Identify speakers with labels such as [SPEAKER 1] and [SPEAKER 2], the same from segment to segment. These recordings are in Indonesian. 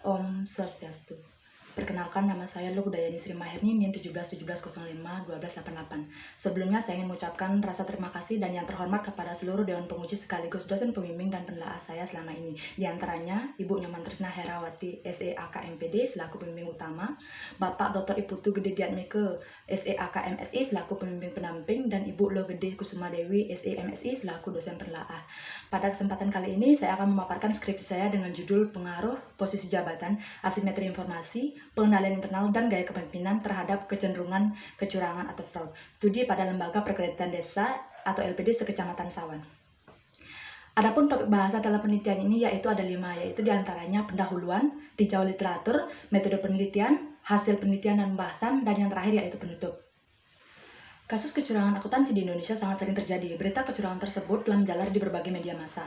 [SPEAKER 1] Om Swastiastu. Perkenalkan, nama saya Lugdayani Sri Maherni, NIM 17705158. Sebelumnya saya ingin mengucapkan rasa terima kasih dan yang terhormat kepada seluruh Dewan Penguji sekaligus dosen pembimbing dan penelaah saya selama ini. Di antaranya, Ibu Nyoman Trisna Herawati, SEAKMPD selaku pembimbing utama, Bapak Dr. Iputu Gede Diatmike, SEAKMSI selaku pembimbing pendamping, dan Ibu Lo Gede Kusuma Dewi, SEMSI selaku dosen penelaah. Pada kesempatan kali ini, saya akan memaparkan skripsi saya dengan judul Pengaruh Posisi Jabatan, Asimetri Informasi, Pengendalian Internal, dan Gaya Kepemimpinan terhadap Kecenderungan Kecurangan atau Fraud. Studi pada Lembaga Perkreditan Desa atau LPD sekecamatan Sawan. Adapun topik bahasa dalam penelitian ini yaitu ada 5, yaitu diantaranya pendahuluan, tinjauan literatur, metode penelitian, hasil penelitian dan pembahasan, dan yang terakhir yaitu penutup. Kasus kecurangan akuntansi di Indonesia sangat sering terjadi. Berita kecurangan tersebut telah menjalar di berbagai media massa.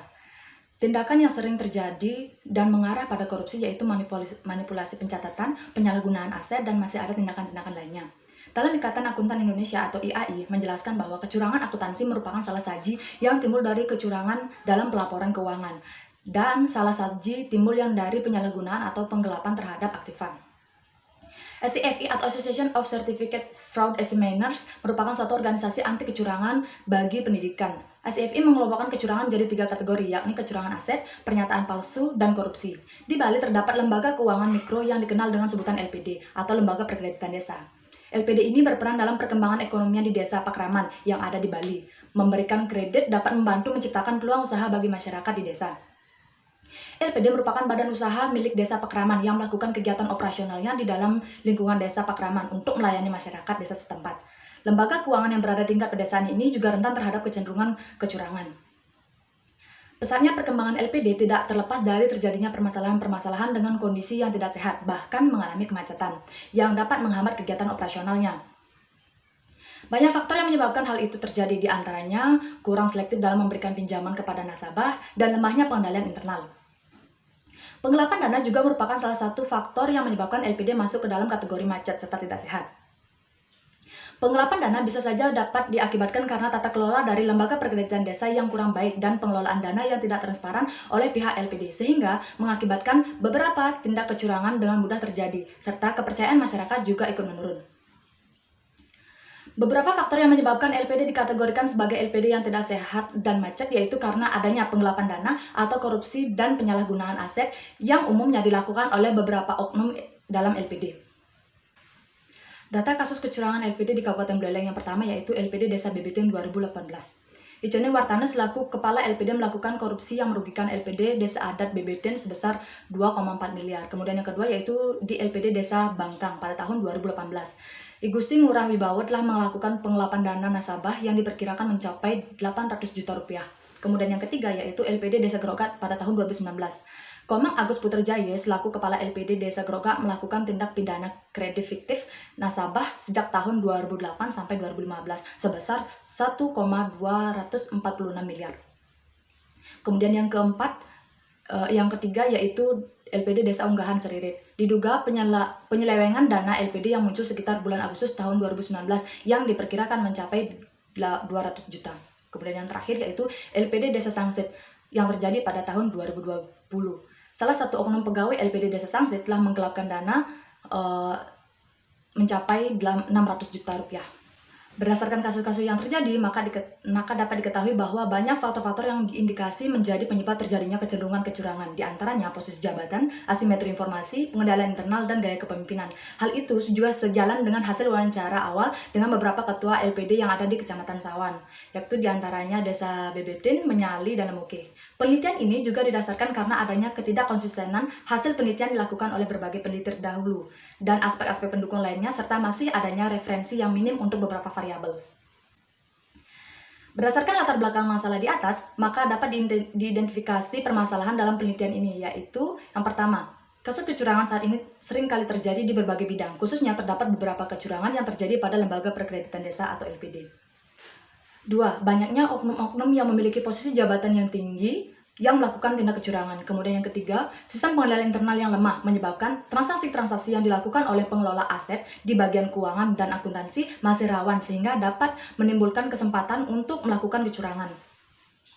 [SPEAKER 1] Tindakan yang sering terjadi dan mengarah pada korupsi yaitu manipulasi pencatatan, penyalahgunaan aset, dan masih ada tindakan-tindakan lainnya. Dalam Ikatan Akuntan Indonesia atau IAI menjelaskan bahwa kecurangan akuntansi merupakan salah saji yang timbul dari kecurangan dalam pelaporan keuangan dan salah saji timbul yang dari penyalahgunaan atau penggelapan terhadap aktiva. SCFI atau Association of Certificate Fraud Examiners merupakan suatu organisasi anti kecurangan bagi pendidikan. SCFI mengelompokkan kecurangan menjadi 3 kategori, yakni kecurangan aset, pernyataan palsu, dan korupsi. Di Bali terdapat lembaga keuangan mikro yang dikenal dengan sebutan LPD atau Lembaga Perkreditan Desa. LPD ini berperan dalam perkembangan ekonomi di Desa Pakraman yang ada di Bali. Memberikan kredit dapat membantu menciptakan peluang usaha bagi masyarakat di desa. LPD merupakan badan usaha milik Desa Pakraman yang melakukan kegiatan operasionalnya di dalam lingkungan Desa Pakraman untuk melayani masyarakat desa setempat. Lembaga keuangan yang berada di tingkat pedesaan ini juga rentan terhadap kecenderungan kecurangan. Pesatnya perkembangan LPD tidak terlepas dari terjadinya permasalahan-permasalahan dengan kondisi yang tidak sehat, bahkan mengalami kemacetan, yang dapat menghambat kegiatan operasionalnya. Banyak faktor yang menyebabkan hal itu terjadi, di antaranya kurang selektif dalam memberikan pinjaman kepada nasabah dan lemahnya pengendalian internal. Penggelapan dana juga merupakan salah satu faktor yang menyebabkan LPD masuk ke dalam kategori macet serta tidak sehat. Penggelapan dana bisa saja dapat diakibatkan karena tata kelola dari Lembaga Perkreditan Desa yang kurang baik dan pengelolaan dana yang tidak transparan oleh pihak LPD, sehingga mengakibatkan beberapa tindak kecurangan dengan mudah terjadi, serta kepercayaan masyarakat juga ikut menurun. Beberapa faktor yang menyebabkan LPD dikategorikan sebagai LPD yang tidak sehat dan macet yaitu karena adanya penggelapan dana atau korupsi dan penyalahgunaan aset yang umumnya dilakukan oleh beberapa oknum dalam LPD. Data kasus kecurangan LPD di Kabupaten Buleleng yang pertama yaitu LPD Desa Bebetin 2018. Icene Wartana selaku Kepala LPD melakukan korupsi yang merugikan LPD Desa Adat Bebetin sebesar 2,4 miliar. Kemudian yang kedua yaitu di LPD Desa Bangkang pada tahun 2018. I Gusti Ngurah Wibawa telah melakukan penggelapan dana nasabah yang diperkirakan mencapai 800 juta rupiah. Kemudian yang ketiga yaitu LPD Desa Grogat pada tahun 2019. Komang Agus Putrajaya selaku Kepala LPD Desa Grogat melakukan tindak pidana kredit fiktif nasabah sejak tahun 2008 sampai 2015 sebesar 1,246 miliar. Kemudian yang keempat, yang ketiga yaitu LPD Desa Unggahan Seririt. Diduga penyelewengan dana LPD yang muncul sekitar bulan Agustus tahun 2019 yang diperkirakan mencapai 200 juta. Kemudian yang terakhir yaitu LPD Desa Sangsit yang terjadi pada tahun 2020. Salah satu oknum pegawai LPD Desa Sangsit telah menggelapkan dana mencapai 600 juta rupiah. Berdasarkan kasus-kasus yang terjadi, maka dapat diketahui bahwa banyak faktor-faktor yang diindikasi menjadi penyebab terjadinya kecenderungan kecurangan, di antaranya posisi jabatan, asimetri informasi, pengendalian internal, dan gaya kepemimpinan. Hal itu juga sejalan dengan hasil wawancara awal dengan beberapa ketua LPD yang ada di Kecamatan Sawan, yaitu di antaranya Desa Bebetin, Menyali, dan Lemuke. Penelitian ini juga didasarkan karena adanya ketidakkonsistenan hasil penelitian dilakukan oleh berbagai peneliti terdahulu, dan aspek-aspek pendukung lainnya, serta masih adanya referensi yang minim untuk beberapa variabel. Berdasarkan latar belakang masalah di atas, maka dapat diidentifikasi permasalahan dalam penelitian ini, yaitu yang pertama, kasus kecurangan saat ini sering kali terjadi di berbagai bidang, khususnya terdapat beberapa kecurangan yang terjadi pada Lembaga Perkreditan Desa atau LPD. 2. Banyaknya oknum-oknum yang memiliki posisi jabatan yang tinggi yang melakukan tindak kecurangan. Kemudian yang ketiga, sistem pengendalian internal yang lemah menyebabkan transaksi-transaksi yang dilakukan oleh pengelola aset di bagian keuangan dan akuntansi masih rawan sehingga dapat menimbulkan kesempatan untuk melakukan kecurangan.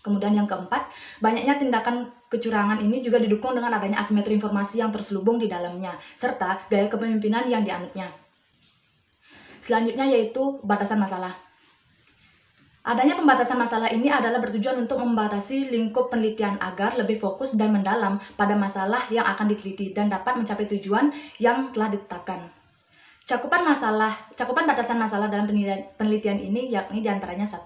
[SPEAKER 1] Kemudian yang keempat, banyaknya tindakan kecurangan ini juga didukung dengan adanya asimetri informasi yang terselubung di dalamnya, serta gaya kepemimpinan yang dianutnya. Selanjutnya yaitu batasan masalah. Adanya pembatasan masalah ini adalah bertujuan untuk membatasi lingkup penelitian agar lebih fokus dan mendalam pada masalah yang akan diteliti dan dapat mencapai tujuan yang telah ditetapkan. Cakupan batasan masalah dalam penelitian ini yakni diantaranya 1.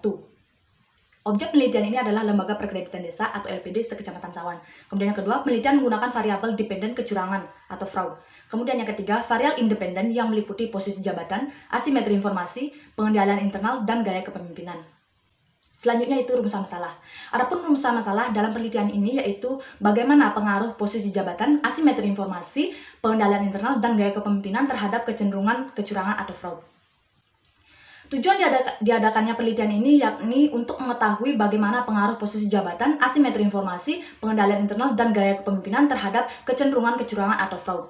[SPEAKER 1] Objek penelitian ini adalah Lembaga Perkreditan Desa atau LPD sekecamatan Sawan. Kemudian yang kedua, penelitian menggunakan variabel dependen kecurangan atau fraud. Kemudian yang ketiga, variabel independen yang meliputi posisi jabatan, asimetri informasi, pengendalian internal, dan gaya kepemimpinan. Selanjutnya itu rumusan masalah. Adapun rumusan masalah dalam penelitian ini yaitu bagaimana pengaruh posisi jabatan, asimetri informasi, pengendalian internal, dan gaya kepemimpinan terhadap kecenderungan kecurangan atau fraud. Tujuan diadakannya penelitian ini yakni untuk mengetahui bagaimana pengaruh posisi jabatan, asimetri informasi, pengendalian internal, dan gaya kepemimpinan terhadap kecenderungan kecurangan atau fraud.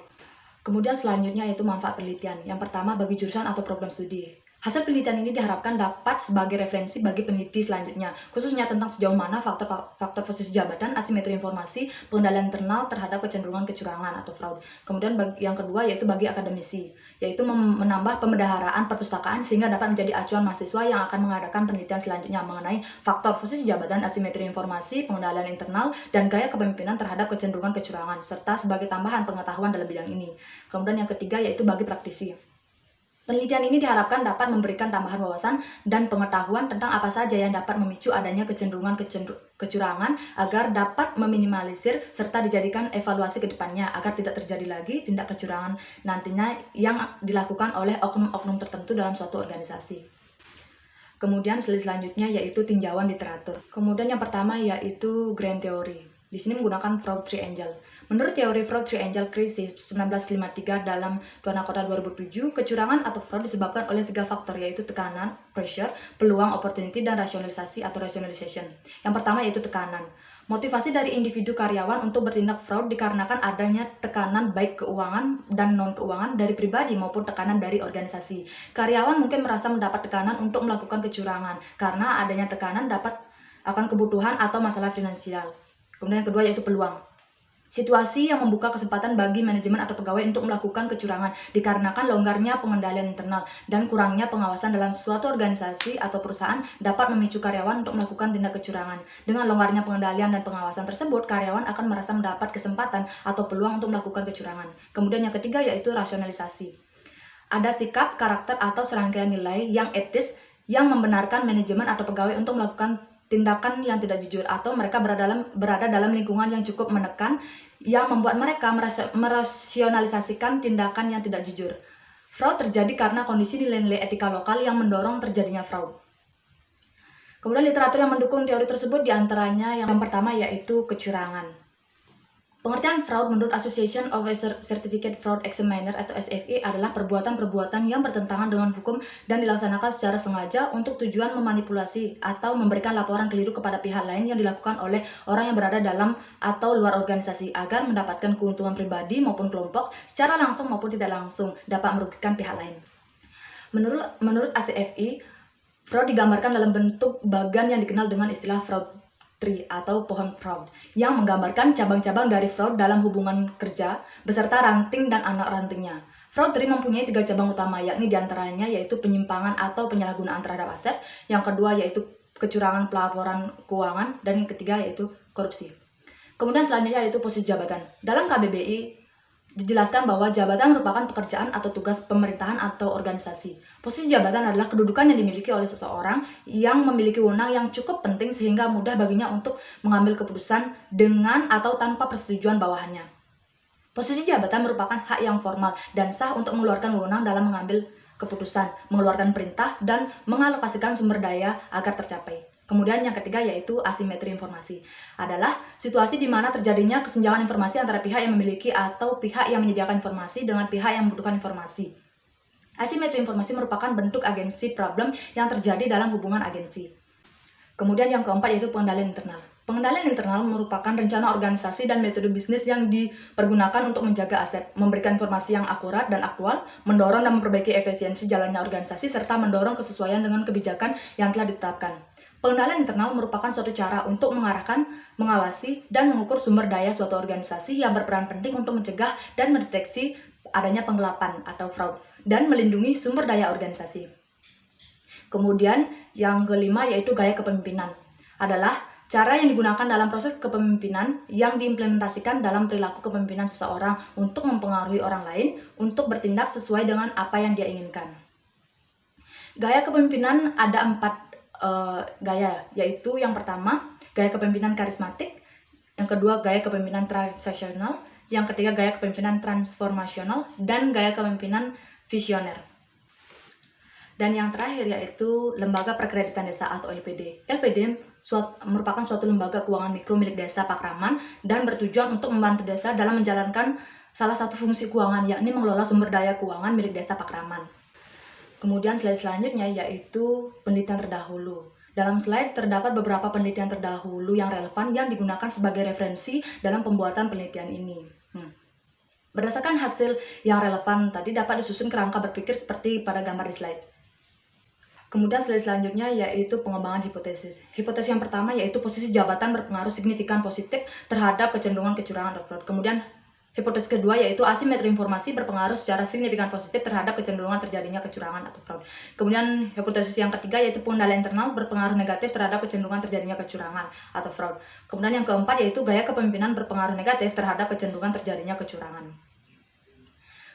[SPEAKER 1] Kemudian selanjutnya yaitu manfaat penelitian. Yang pertama bagi jurusan atau program studi. Hasil penelitian ini diharapkan dapat sebagai referensi bagi peneliti selanjutnya, khususnya tentang sejauh mana faktor posisi jabatan, asimetri informasi, pengendalian internal terhadap kecenderungan kecurangan atau fraud. Kemudian yang kedua yaitu bagi akademisi, yaitu menambah pembendaharaan perpustakaan sehingga dapat menjadi acuan mahasiswa yang akan mengadakan penelitian selanjutnya mengenai faktor posisi jabatan, asimetri informasi, pengendalian internal, dan gaya kepemimpinan terhadap kecenderungan kecurangan, serta sebagai tambahan pengetahuan dalam bidang ini. Kemudian yang ketiga yaitu bagi praktisi. Penelitian ini diharapkan dapat memberikan tambahan wawasan dan pengetahuan tentang apa saja yang dapat memicu adanya kecenderungan kecurangan agar dapat meminimalisir serta dijadikan evaluasi ke depannya agar tidak terjadi lagi tindak kecurangan nantinya yang dilakukan oleh oknum-oknum tertentu dalam suatu organisasi. Kemudian selanjutnya yaitu tinjauan literatur. Kemudian yang pertama yaitu Grand Theory. Di sini menggunakan Fraud Triangle. Menurut teori Fraud Triangle Crisis 1953 dalam Tuan Kota 2007, kecurangan atau fraud disebabkan oleh 3 faktor yaitu tekanan, pressure, peluang, opportunity, dan rasionalisasi atau rationalization. Yang pertama yaitu tekanan. Motivasi dari individu karyawan untuk bertindak fraud dikarenakan adanya tekanan baik keuangan dan non-keuangan dari pribadi maupun tekanan dari organisasi. Karyawan mungkin merasa mendapat tekanan untuk melakukan kecurangan karena adanya tekanan dapat akan kebutuhan atau masalah finansial. Kemudian yang kedua yaitu peluang. Situasi yang membuka kesempatan bagi manajemen atau pegawai untuk melakukan kecurangan dikarenakan longgarnya pengendalian internal dan kurangnya pengawasan dalam suatu organisasi atau perusahaan dapat memicu karyawan untuk melakukan tindak kecurangan. Dengan longgarnya pengendalian dan pengawasan tersebut, karyawan akan merasa mendapat kesempatan atau peluang untuk melakukan kecurangan. Kemudian yang ketiga yaitu rasionalisasi. Ada sikap, karakter, atau serangkaian nilai yang etis yang membenarkan manajemen atau pegawai untuk melakukan tindakan yang tidak jujur atau mereka berada dalam lingkungan yang cukup menekan yang membuat mereka merasionalisasikan tindakan yang tidak jujur. Fraud terjadi karena kondisi nilai-nilai etika lokal yang mendorong terjadinya fraud. Kemudian literatur yang mendukung teori tersebut diantaranya yang pertama yaitu kecurangan. Pengertian fraud menurut Association of Certificate Fraud Examiner atau SFE adalah perbuatan-perbuatan yang bertentangan dengan hukum dan dilaksanakan secara sengaja untuk tujuan memanipulasi atau memberikan laporan keliru kepada pihak lain yang dilakukan oleh orang yang berada dalam atau luar organisasi agar mendapatkan keuntungan pribadi maupun kelompok secara langsung maupun tidak langsung dapat merugikan pihak lain. Menurut ACFI, fraud digambarkan dalam bentuk bagan yang dikenal dengan istilah fraud tree atau pohon fraud yang menggambarkan cabang-cabang dari fraud dalam hubungan kerja beserta ranting dan anak rantingnya. Fraud tree mempunyai 3 cabang utama, yakni diantaranya yaitu penyimpangan atau penyalahgunaan terhadap aset, yang kedua yaitu kecurangan pelaporan keuangan, dan yang ketiga yaitu korupsi. Kemudian selanjutnya yaitu posisi jabatan. Dalam KBBI dijelaskan bahwa jabatan merupakan pekerjaan atau tugas pemerintahan atau organisasi. Posisi jabatan adalah kedudukan yang dimiliki oleh seseorang yang memiliki wewenang yang cukup penting sehingga mudah baginya untuk mengambil keputusan dengan atau tanpa persetujuan bawahannya. Posisi jabatan merupakan hak yang formal dan sah untuk mengeluarkan wewenang dalam mengambil keputusan, mengeluarkan perintah, dan mengalokasikan sumber daya agar tercapai. Kemudian yang ketiga yaitu asimetri informasi. Adalah situasi di mana terjadinya kesenjangan informasi antara pihak yang memiliki atau pihak yang menyediakan informasi dengan pihak yang membutuhkan informasi. Asimetri informasi merupakan bentuk agensi problem yang terjadi dalam hubungan agensi. Kemudian yang keempat yaitu pengendalian internal. Pengendalian internal merupakan rencana organisasi dan metode bisnis yang dipergunakan untuk menjaga aset, memberikan informasi yang akurat dan aktual, mendorong dan memperbaiki efisiensi jalannya organisasi, serta mendorong kesesuaian dengan kebijakan yang telah ditetapkan. Pengendalian internal merupakan suatu cara untuk mengarahkan, mengawasi, dan mengukur sumber daya suatu organisasi yang berperan penting untuk mencegah dan mendeteksi adanya penggelapan atau fraud, dan melindungi sumber daya organisasi. Kemudian yang kelima yaitu gaya kepemimpinan. Adalah cara yang digunakan dalam proses kepemimpinan yang diimplementasikan dalam perilaku kepemimpinan seseorang untuk mempengaruhi orang lain untuk bertindak sesuai dengan apa yang dia inginkan. Gaya kepemimpinan ada 4 gaya, yaitu yang pertama gaya kepemimpinan karismatik, yang kedua gaya kepemimpinan transaksional, yang ketiga gaya kepemimpinan transformasional, dan gaya kepemimpinan visioner. Dan yang terakhir yaitu Lembaga Perkreditan Desa atau LPD. LPD merupakan suatu lembaga keuangan mikro milik desa Pakraman dan bertujuan untuk membantu desa dalam menjalankan salah satu fungsi keuangan, yakni mengelola sumber daya keuangan milik desa Pakraman. Kemudian slide selanjutnya yaitu penelitian terdahulu. Dalam slide terdapat beberapa penelitian terdahulu yang relevan yang digunakan sebagai referensi dalam pembuatan penelitian ini. Berdasarkan hasil yang relevan tadi dapat disusun kerangka berpikir seperti pada gambar di slide. Kemudian slide selanjutnya yaitu pengembangan hipotesis. Hipotesis yang pertama yaitu posisi jabatan berpengaruh signifikan positif terhadap kecenderungan kecurangan atau fraud. Kemudian hipotesis kedua yaitu asimetri informasi berpengaruh secara signifikan positif terhadap kecenderungan terjadinya kecurangan atau fraud. Kemudian hipotesis yang ketiga yaitu pengendalian internal berpengaruh negatif terhadap kecenderungan terjadinya kecurangan atau fraud. Kemudian yang keempat yaitu gaya kepemimpinan berpengaruh negatif terhadap kecenderungan terjadinya kecurangan.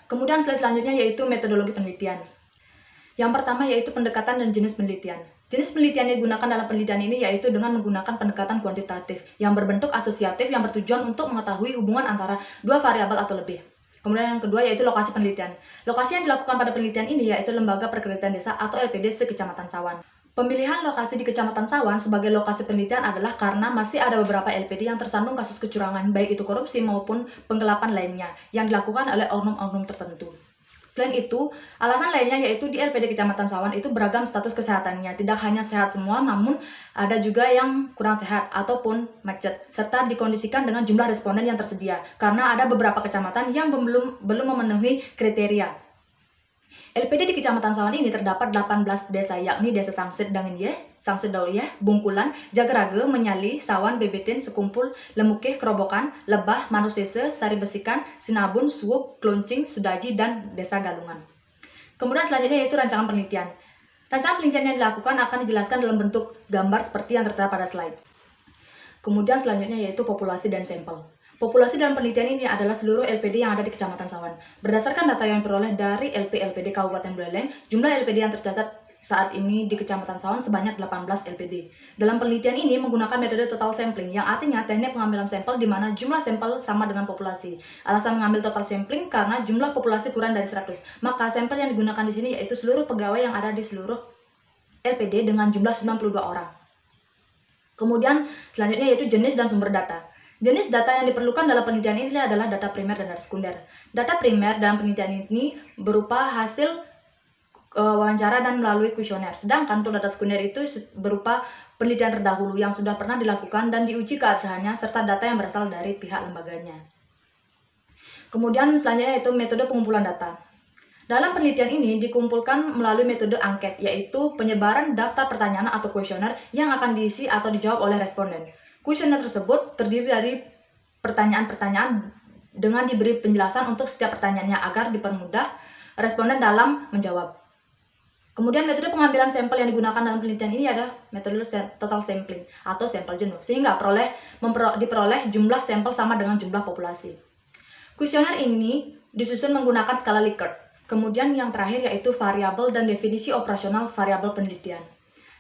[SPEAKER 1] Kemudian slide selanjutnya yaitu metodologi penelitian. Yang pertama yaitu pendekatan dan jenis penelitian. Jenis penelitian yang digunakan dalam penelitian ini yaitu dengan menggunakan pendekatan kuantitatif yang berbentuk asosiatif yang bertujuan untuk mengetahui hubungan antara dua variabel atau lebih. Kemudian yang kedua yaitu lokasi penelitian. Lokasi yang dilakukan pada penelitian ini yaitu Lembaga Perkreditan Desa atau LPD se-Kecamatan Sawan. Pemilihan lokasi di Kecamatan Sawan sebagai lokasi penelitian adalah karena masih ada beberapa LPD yang tersandung kasus kecurangan, baik itu korupsi maupun penggelapan lainnya, yang dilakukan oleh oknum-oknum tertentu. Selain itu, alasan lainnya yaitu di LPD Kecamatan Sawan itu beragam status kesehatannya, tidak hanya sehat semua, namun ada juga yang kurang sehat ataupun macet, serta dikondisikan dengan jumlah responden yang tersedia, karena ada beberapa kecamatan yang belum memenuhi kriteria. LPD di Kecamatan Sawan ini terdapat 18 desa, yakni Desa Sangsit Dangenye, Sangsit Dauyeh, Bungkulan, Jagerage, Menyali, Sawan, Bebetin, Sekumpul, Lemukeh, Kerobokan, Lebah, Manusese, Sari Besikan, Sinabun, Suwuk, Kloncing, Sudaji, dan Desa Galungan. Kemudian selanjutnya yaitu rancangan penelitian. Rancangan penelitian yang dilakukan akan dijelaskan dalam bentuk gambar seperti yang tertera pada slide. Kemudian selanjutnya yaitu populasi dan sampel. Populasi dalam penelitian ini adalah seluruh LPD yang ada di Kecamatan Sawan. Berdasarkan data yang diperoleh dari LPD Kabupaten Buleleng, jumlah LPD yang tercatat saat ini di Kecamatan Sawan sebanyak 18 LPD. Dalam penelitian ini menggunakan metode total sampling, yang artinya teknik pengambilan sampel di mana jumlah sampel sama dengan populasi. Alasan mengambil total sampling karena jumlah populasi kurang dari 100. Maka sampel yang digunakan di sini yaitu seluruh pegawai yang ada di seluruh LPD dengan jumlah 92 orang. Kemudian selanjutnya yaitu jenis dan sumber data. Jenis data yang diperlukan dalam penelitian ini adalah data primer dan data sekunder. Data primer dalam penelitian ini berupa hasil wawancara dan melalui kuesioner. Sedangkan untuk data sekunder itu berupa penelitian terdahulu yang sudah pernah dilakukan dan diuji keabsahannya serta data yang berasal dari pihak lembaganya. Kemudian selanjutnya yaitu metode pengumpulan data. Dalam penelitian ini dikumpulkan melalui metode angket, yaitu penyebaran daftar pertanyaan atau kuesioner yang akan diisi atau dijawab oleh responden. Kuesioner tersebut terdiri dari pertanyaan-pertanyaan dengan diberi penjelasan untuk setiap pertanyaannya agar dipermudah responden dalam menjawab. Kemudian metode pengambilan sampel yang digunakan dalam penelitian ini adalah metode total sampling atau sampel jenuh, sehingga diperoleh jumlah sampel sama dengan jumlah populasi. Kuesioner ini disusun menggunakan skala Likert. Kemudian yang terakhir yaitu variabel dan definisi operasional variabel penelitian.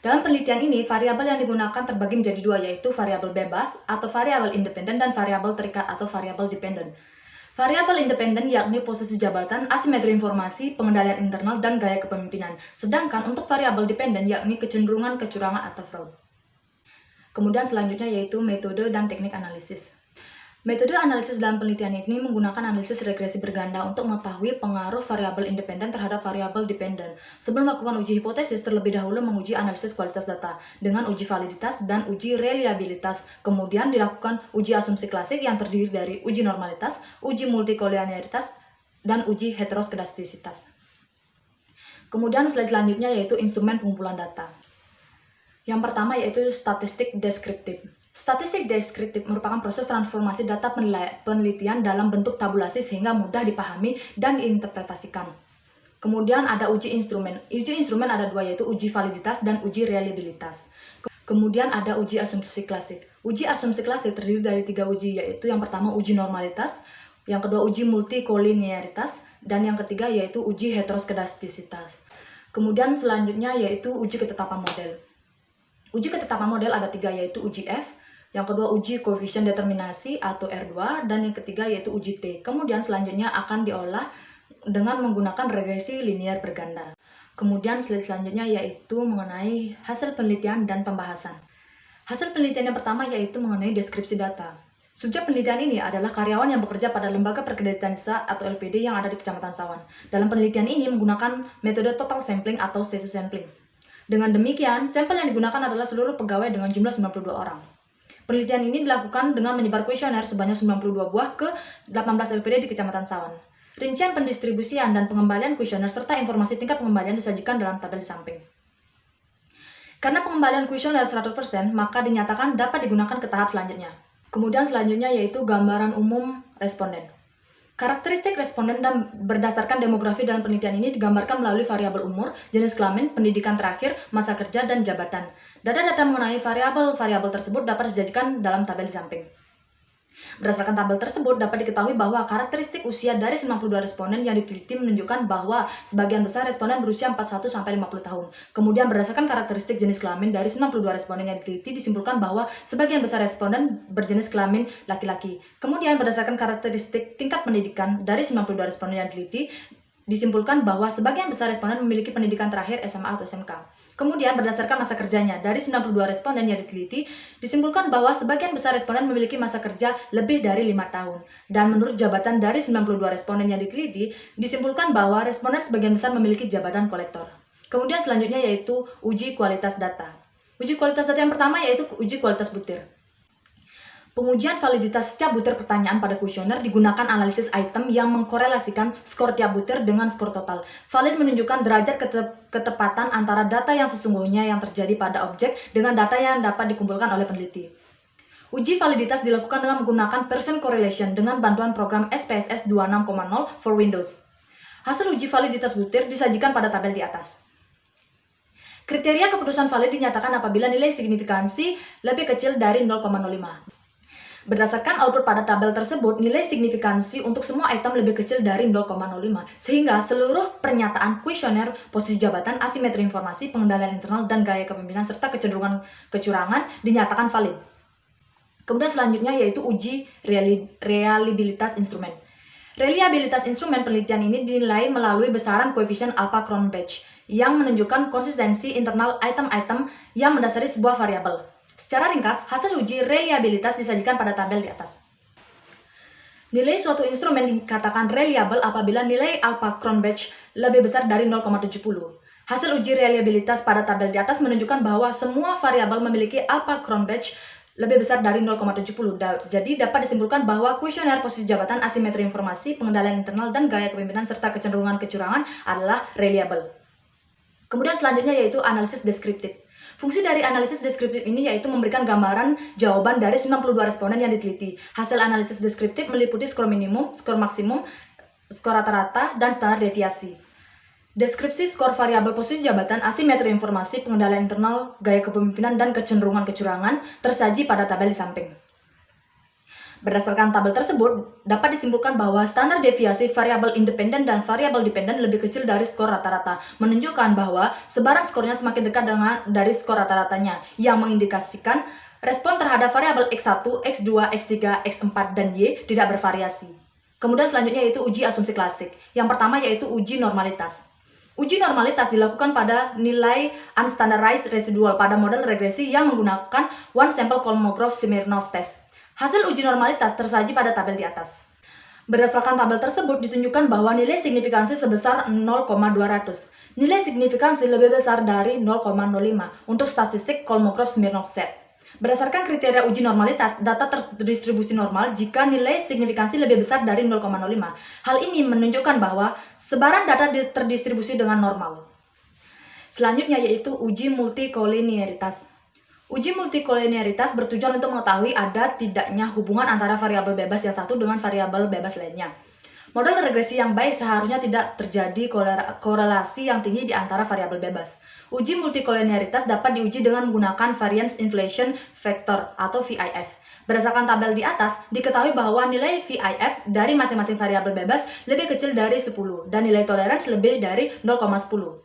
[SPEAKER 1] Dalam penelitian ini, variabel yang digunakan terbagi menjadi dua, yaitu variabel bebas atau variabel independen dan variabel terikat atau variabel dependen. Variabel independen yakni posisi jabatan, asimetri informasi, pengendalian internal, dan gaya kepemimpinan. Sedangkan untuk variabel dependen yakni kecenderungan kecurangan atau fraud. Kemudian selanjutnya yaitu metode dan teknik analisis. Metode analisis dalam penelitian ini menggunakan analisis regresi berganda untuk mengetahui pengaruh variabel independen terhadap variabel dependen. Sebelum melakukan uji hipotesis, terlebih dahulu menguji analisis kualitas data dengan uji validitas dan uji reliabilitas. Kemudian dilakukan uji asumsi klasik yang terdiri dari uji normalitas, uji multikolinearitas, dan uji heteroskedastisitas. Kemudian slide selanjutnya yaitu instrumen pengumpulan data. Yang pertama yaitu statistik deskriptif. Statistik deskriptif merupakan proses transformasi data penelitian dalam bentuk tabulasi sehingga mudah dipahami dan diinterpretasikan. Kemudian ada uji instrumen. Uji instrumen ada dua, yaitu uji validitas dan uji reliabilitas. Kemudian ada uji asumsi klasik. Uji asumsi klasik terdiri dari 3 uji, yaitu yang pertama uji normalitas, yang kedua uji multikolinearitas, dan yang ketiga yaitu uji heteroskedastisitas. Kemudian selanjutnya yaitu uji ketetapan model. Uji ketetapan model ada 3, yaitu uji F, yang kedua uji koefisien determinasi atau R2, dan yang ketiga yaitu uji T. Kemudian selanjutnya akan diolah dengan menggunakan regresi linear berganda. Kemudian slide selanjutnya yaitu mengenai hasil penelitian dan pembahasan. Hasil penelitian yang pertama yaitu mengenai deskripsi data. Subjek penelitian ini adalah karyawan yang bekerja pada Lembaga Perkreditan Desa atau LPD yang ada di Kecamatan Sawan. Dalam penelitian ini menggunakan metode total sampling atau sesu sampling. Dengan demikian, sampel yang digunakan adalah seluruh pegawai dengan jumlah 92 orang. Penelitian ini dilakukan dengan menyebar kuesioner sebanyak 92 buah ke 18 LPD di Kecamatan Sawan. Rincian pendistribusian dan pengembalian kuesioner serta informasi tingkat pengembalian disajikan dalam tabel di samping. Karena pengembalian kuesioner 100%, maka dinyatakan dapat digunakan ke tahap selanjutnya. Kemudian selanjutnya yaitu gambaran umum responden. Karakteristik responden dan berdasarkan demografi dalam penelitian ini digambarkan melalui variabel umur, jenis kelamin, pendidikan terakhir, masa kerja, dan jabatan. Data-data mengenai variabel-variabel tersebut dapat disajikan dalam tabel di samping. Berdasarkan tabel tersebut dapat diketahui bahwa karakteristik usia dari 92 responden yang diteliti menunjukkan bahwa sebagian besar responden berusia 41-50 tahun. Kemudian berdasarkan karakteristik jenis kelamin dari 92 responden yang diteliti disimpulkan bahwa sebagian besar responden berjenis kelamin laki-laki. Kemudian berdasarkan karakteristik tingkat pendidikan dari 92 responden yang diteliti disimpulkan bahwa sebagian besar responden memiliki pendidikan terakhir SMA atau SMK. Kemudian berdasarkan masa kerjanya, dari 92 responden yang diteliti, disimpulkan bahwa sebagian besar responden memiliki masa kerja lebih dari 5 tahun. Dan menurut jabatan dari 92 responden yang diteliti, disimpulkan bahwa responden sebagian besar memiliki jabatan kolektor. Kemudian selanjutnya yaitu uji kualitas data. Uji kualitas data yang pertama yaitu uji kualitas butir. Pengujian validitas setiap butir pertanyaan pada kuesioner digunakan analisis item yang mengkorelasikan skor tiap butir dengan skor total. Valid menunjukkan derajat ketepatan antara data yang sesungguhnya yang terjadi pada objek dengan data yang dapat dikumpulkan oleh peneliti. Uji validitas dilakukan dengan menggunakan Pearson correlation dengan bantuan program SPSS 26.0 for Windows. Hasil uji validitas butir disajikan pada tabel di atas. Kriteria keputusan valid dinyatakan apabila nilai signifikansi lebih kecil dari 0,05. Berdasarkan output pada tabel tersebut, nilai signifikansi untuk semua item lebih kecil dari 0,05, sehingga seluruh pernyataan kuesioner, posisi jabatan, asimetri informasi, pengendalian internal, dan gaya kepemimpinan serta kecenderungan kecurangan dinyatakan valid. Kemudian selanjutnya yaitu uji reliabilitas instrumen. Reliabilitas instrumen penelitian ini dinilai melalui besaran koefisien alpha Cronbach yang menunjukkan konsistensi internal item-item yang mendasari sebuah variabel. Secara ringkas, hasil uji reliabilitas disajikan pada tabel di atas. Nilai suatu instrumen dikatakan reliable apabila nilai alpha Cronbach lebih besar dari 0,70. Hasil uji reliabilitas pada tabel di atas menunjukkan bahwa semua variabel memiliki alpha Cronbach lebih besar dari 0,70. Jadi dapat disimpulkan bahwa kuesioner, posisi jabatan, asimetri informasi, pengendalian internal, dan gaya kepemimpinan serta kecenderungan kecurangan adalah reliable. Kemudian selanjutnya yaitu analisis deskriptif. Fungsi dari analisis deskriptif ini yaitu memberikan gambaran jawaban dari 92 responden yang diteliti. Hasil analisis deskriptif meliputi skor minimum, skor maksimum, skor rata-rata, dan standar deviasi. Deskripsi skor variabel posisi jabatan, asimetri informasi, pengendalian internal, gaya kepemimpinan, dan kecenderungan kecurangan tersaji pada tabel di samping. Berdasarkan tabel tersebut, dapat disimpulkan bahwa standar deviasi variabel independen dan variabel dependen lebih kecil dari skor rata-rata, menunjukkan bahwa sebaran skornya semakin dekat dari skor rata-ratanya, yang mengindikasikan respon terhadap variabel X1, X2, X3, X4, dan Y tidak bervariasi. Kemudian selanjutnya yaitu uji asumsi klasik. Yang pertama yaitu uji normalitas. Uji normalitas dilakukan pada nilai unstandardized residual pada model regresi yang menggunakan one sample Kolmogorov-Smirnov test. Hasil uji normalitas tersaji pada tabel di atas. Berdasarkan tabel tersebut ditunjukkan bahwa nilai signifikansi sebesar 0,200. Nilai signifikansi lebih besar dari 0,05 untuk statistik Kolmogorov-Smirnov set. Berdasarkan kriteria uji normalitas, data terdistribusi normal jika nilai signifikansi lebih besar dari 0,05. Hal ini menunjukkan bahwa sebaran data terdistribusi dengan normal. Selanjutnya yaitu uji multikolinearitas. Uji multikolinearitas bertujuan untuk mengetahui ada tidaknya hubungan antara variabel bebas yang satu dengan variabel bebas lainnya. Model regresi yang baik seharusnya tidak terjadi korelasi yang tinggi di antara variabel bebas. Uji multikolinearitas dapat diuji dengan menggunakan Variance Inflation Factor atau VIF. Berdasarkan tabel di atas, diketahui bahwa nilai VIF dari masing-masing variabel bebas lebih kecil dari 10 dan nilai toleransi lebih dari 0,10.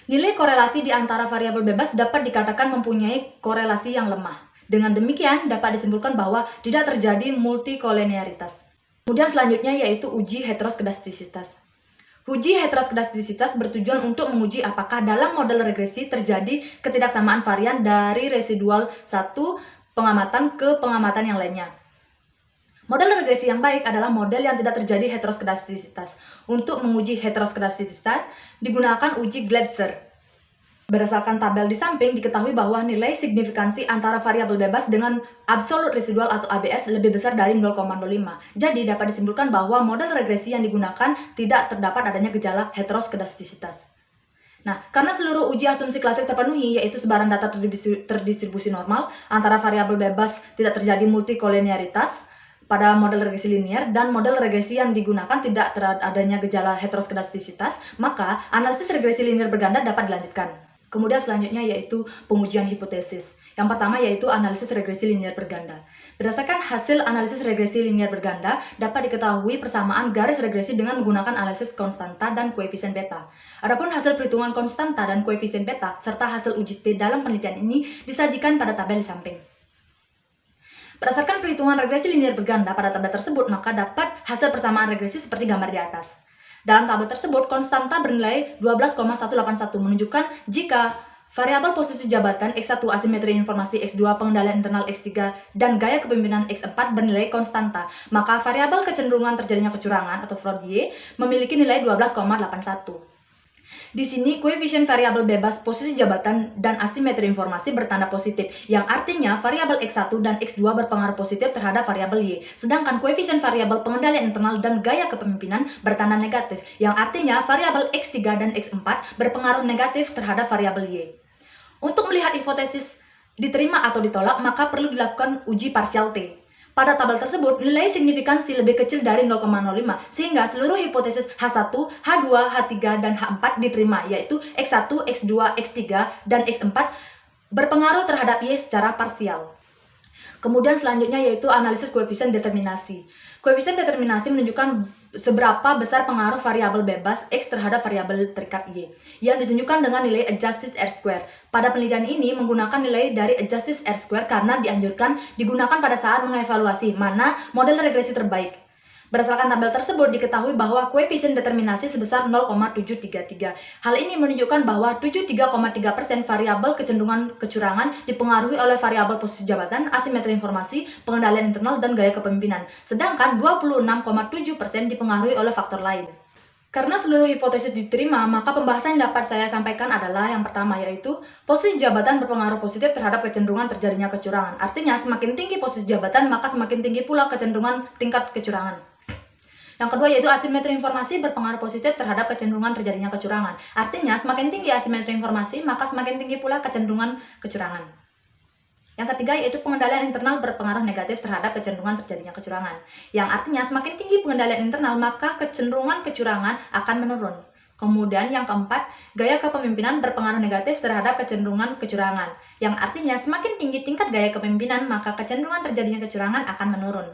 [SPEAKER 1] Nilai korelasi di antara variabel bebas dapat dikatakan mempunyai korelasi yang lemah. Dengan demikian, dapat disimpulkan bahwa tidak terjadi multikolinearitas. Kemudian selanjutnya yaitu uji heteroskedastisitas. Uji heteroskedastisitas bertujuan untuk menguji apakah dalam model regresi terjadi ketidaksamaan varian dari residual satu pengamatan ke pengamatan yang lainnya. Model regresi yang baik adalah model yang tidak terjadi heteroskedastisitas. Untuk menguji heteroskedastisitas, digunakan uji Glatzer. Berdasarkan tabel di samping, diketahui bahwa nilai signifikansi antara variabel bebas dengan absolute residual atau ABS lebih besar dari 0,05. Jadi, dapat disimpulkan bahwa model regresi yang digunakan tidak terdapat adanya gejala heteroskedastisitas. Nah, karena seluruh uji asumsi klasik terpenuhi, yaitu sebaran data terdistribusi normal, antara variabel bebas tidak terjadi multikolinearitas pada model regresi linear, dan model regresi yang digunakan tidak adanya gejala heteroskedastisitas, maka analisis regresi linear berganda dapat dilanjutkan. Kemudian selanjutnya yaitu pengujian hipotesis. Yang pertama yaitu analisis regresi linear berganda. Berdasarkan hasil analisis regresi linear berganda, dapat diketahui persamaan garis regresi dengan menggunakan analisis konstanta dan koefisien beta. Adapun hasil perhitungan konstanta dan koefisien beta serta hasil uji T dalam penelitian ini disajikan pada tabel di samping. Berdasarkan perhitungan regresi linear berganda pada tabel tersebut, maka dapat hasil persamaan regresi seperti gambar di atas. Dalam tabel tersebut, konstanta bernilai 12,181 menunjukkan jika variabel posisi jabatan X1 asimetri informasi, X2 pengendalian internal, X3 dan gaya kepemimpinan X4 bernilai konstanta, maka variabel kecenderungan terjadinya kecurangan atau fraud Y memiliki nilai 12,81. Di sini, koefisien variabel bebas posisi jabatan dan asimetri informasi bertanda positif, yang artinya variabel X1 dan X2 berpengaruh positif terhadap variabel Y. Sedangkan koefisien variabel pengendalian internal dan gaya kepemimpinan bertanda negatif, yang artinya variabel X3 dan X4 berpengaruh negatif terhadap variabel Y. Untuk melihat hipotesis diterima atau ditolak, maka perlu dilakukan uji parsial T. Pada tabel tersebut, nilai signifikansi lebih kecil dari 0,05, sehingga seluruh hipotesis H1, H2, H3, dan H4 diterima, yaitu X1, X2, X3, dan X4 berpengaruh terhadap Y secara parsial. Kemudian selanjutnya yaitu analisis koefisien determinasi. Koefisien determinasi menunjukkan seberapa besar pengaruh variabel bebas X terhadap variabel terikat Y, yang ditunjukkan dengan nilai adjusted R-square. Pada penelitian ini menggunakan nilai dari adjusted R-square karena dianjurkan digunakan pada saat mengevaluasi mana model regresi terbaik. Berdasarkan tabel tersebut diketahui bahwa koefisien determinasi sebesar 0,733. Hal ini menunjukkan bahwa 73,3% variabel kecenderungan kecurangan dipengaruhi oleh variabel posisi jabatan, asimetri informasi, pengendalian internal, dan gaya kepemimpinan. Sedangkan 26,7% dipengaruhi oleh faktor lain. Karena seluruh hipotesis diterima, maka pembahasan yang dapat saya sampaikan adalah yang pertama yaitu posisi jabatan berpengaruh positif terhadap kecenderungan terjadinya kecurangan. Artinya semakin tinggi posisi jabatan, maka semakin tinggi pula kecenderungan tingkat kecurangan. Yang kedua yaitu asimetri informasi berpengaruh positif terhadap kecenderungan terjadinya kecurangan. Artinya semakin tinggi asimetri informasi, maka semakin tinggi pula kecenderungan kecurangan. Yang ketiga yaitu pengendalian internal berpengaruh negatif terhadap kecenderungan terjadinya kecurangan. Yang artinya semakin tinggi pengendalian internal, maka kecenderungan kecurangan akan menurun. Kemudian yang keempat, gaya kepemimpinan berpengaruh negatif terhadap kecenderungan kecurangan. Yang artinya semakin tinggi tingkat gaya kepemimpinan, maka kecenderungan terjadinya kecurangan akan menurun.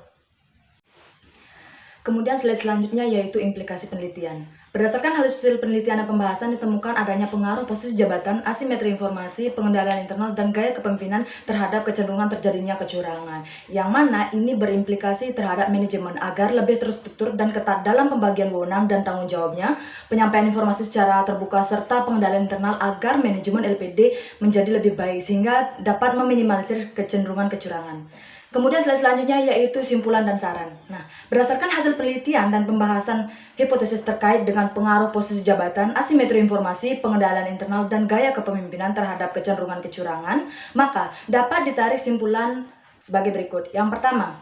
[SPEAKER 1] Kemudian slide selanjutnya yaitu implikasi penelitian. Berdasarkan hasil penelitian dan pembahasan ditemukan adanya pengaruh posisi jabatan, asimetri informasi, pengendalian internal, dan gaya kepemimpinan terhadap kecenderungan terjadinya kecurangan. Yang mana ini berimplikasi terhadap manajemen agar lebih terstruktur dan ketat dalam pembagian wewenang dan tanggung jawabnya, penyampaian informasi secara terbuka, serta pengendalian internal agar manajemen LPD menjadi lebih baik sehingga dapat meminimalisir kecenderungan kecurangan. Kemudian slide selanjutnya yaitu simpulan dan saran. Nah, berdasarkan hasil penelitian dan pembahasan hipotesis terkait dengan pengaruh posisi jabatan, asimetri informasi, pengendalian internal, dan gaya kepemimpinan terhadap kecenderungan kecurangan, maka dapat ditarik simpulan sebagai berikut. Yang pertama,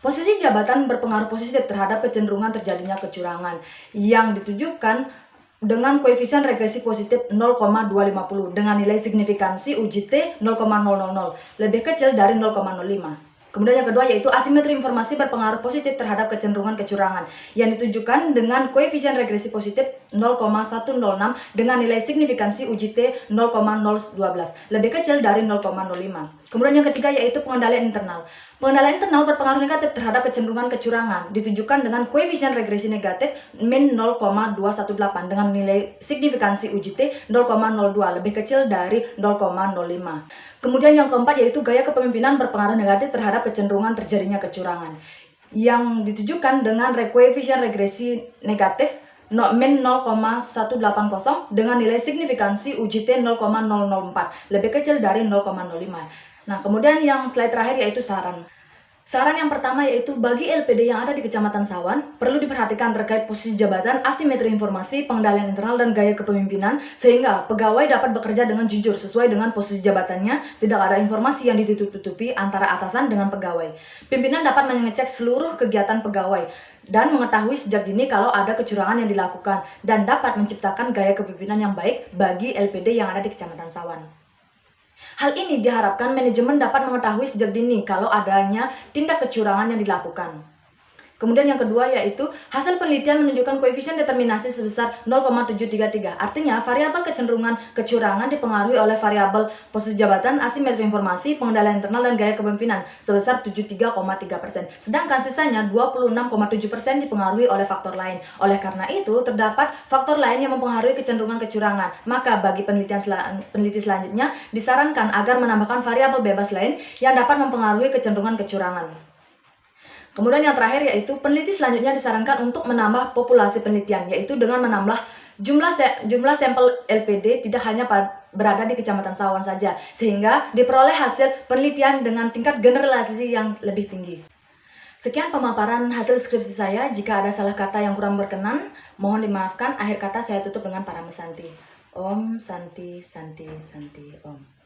[SPEAKER 1] posisi jabatan berpengaruh positif terhadap kecenderungan terjadinya kecurangan yang ditujukan dengan koefisien regresi positif 0,250 dengan nilai signifikansi uji T 0,000 lebih kecil dari 0,05. Kemudian yang kedua yaitu asimetri informasi berpengaruh positif terhadap kecenderungan kecurangan yang ditujukan dengan koefisien regresi positif 0,106 dengan nilai signifikansi uji T 0,012 lebih kecil dari 0,05. Kemudian yang ketiga yaitu pengendalian internal. Pengendalian internal berpengaruh negatif terhadap kecenderungan kecurangan ditujukan dengan koefisien regresi negatif min 0,218 dengan nilai signifikansi uji T 0,02 lebih kecil dari 0,05. Kemudian yang keempat yaitu gaya kepemimpinan berpengaruh negatif terhadap kecenderungan terjadinya kecurangan yang ditujukan dengan koefisien regresi negatif min 0,180 dengan nilai signifikansi uji T 0,004 lebih kecil dari 0,05. Nah, kemudian yang slide terakhir yaitu saran. Saran yang pertama yaitu bagi LPD yang ada di Kecamatan Sawan, perlu diperhatikan terkait posisi jabatan, asimetri informasi, pengendalian internal, dan gaya kepemimpinan, sehingga pegawai dapat bekerja dengan jujur sesuai dengan posisi jabatannya, tidak ada informasi yang ditutup-tutupi antara atasan dengan pegawai. Pimpinan dapat mengecek seluruh kegiatan pegawai, dan mengetahui sejak dini kalau ada kecurangan yang dilakukan, dan dapat menciptakan gaya kepemimpinan yang baik bagi LPD yang ada di Kecamatan Sawan. Hal ini diharapkan manajemen dapat mengetahui sejak dini kalau adanya tindak kecurangan yang dilakukan. Kemudian yang kedua yaitu hasil penelitian menunjukkan koefisien determinasi sebesar 0,733. Artinya variabel kecenderungan kecurangan dipengaruhi oleh variabel posisi jabatan, asimetri informasi, pengendalian internal, dan gaya kepemimpinan sebesar 73,3%. Sedangkan sisanya 26,7% dipengaruhi oleh faktor lain. Oleh karena itu terdapat faktor lain yang mempengaruhi kecenderungan kecurangan. Maka bagi peneliti selanjutnya disarankan agar menambahkan variabel bebas lain yang dapat mempengaruhi kecenderungan kecurangan. Kemudian yang terakhir yaitu peneliti selanjutnya disarankan untuk menambah populasi penelitian, yaitu dengan menambah jumlah sampel LPD tidak hanya berada di Kecamatan Sawan saja, sehingga diperoleh hasil penelitian dengan tingkat generalisasi yang lebih tinggi. Sekian pemaparan hasil skripsi saya. Jika ada salah kata yang kurang berkenan, mohon dimaafkan. Akhir kata saya tutup dengan Paramasanti. Om Santi Santi Santi Om.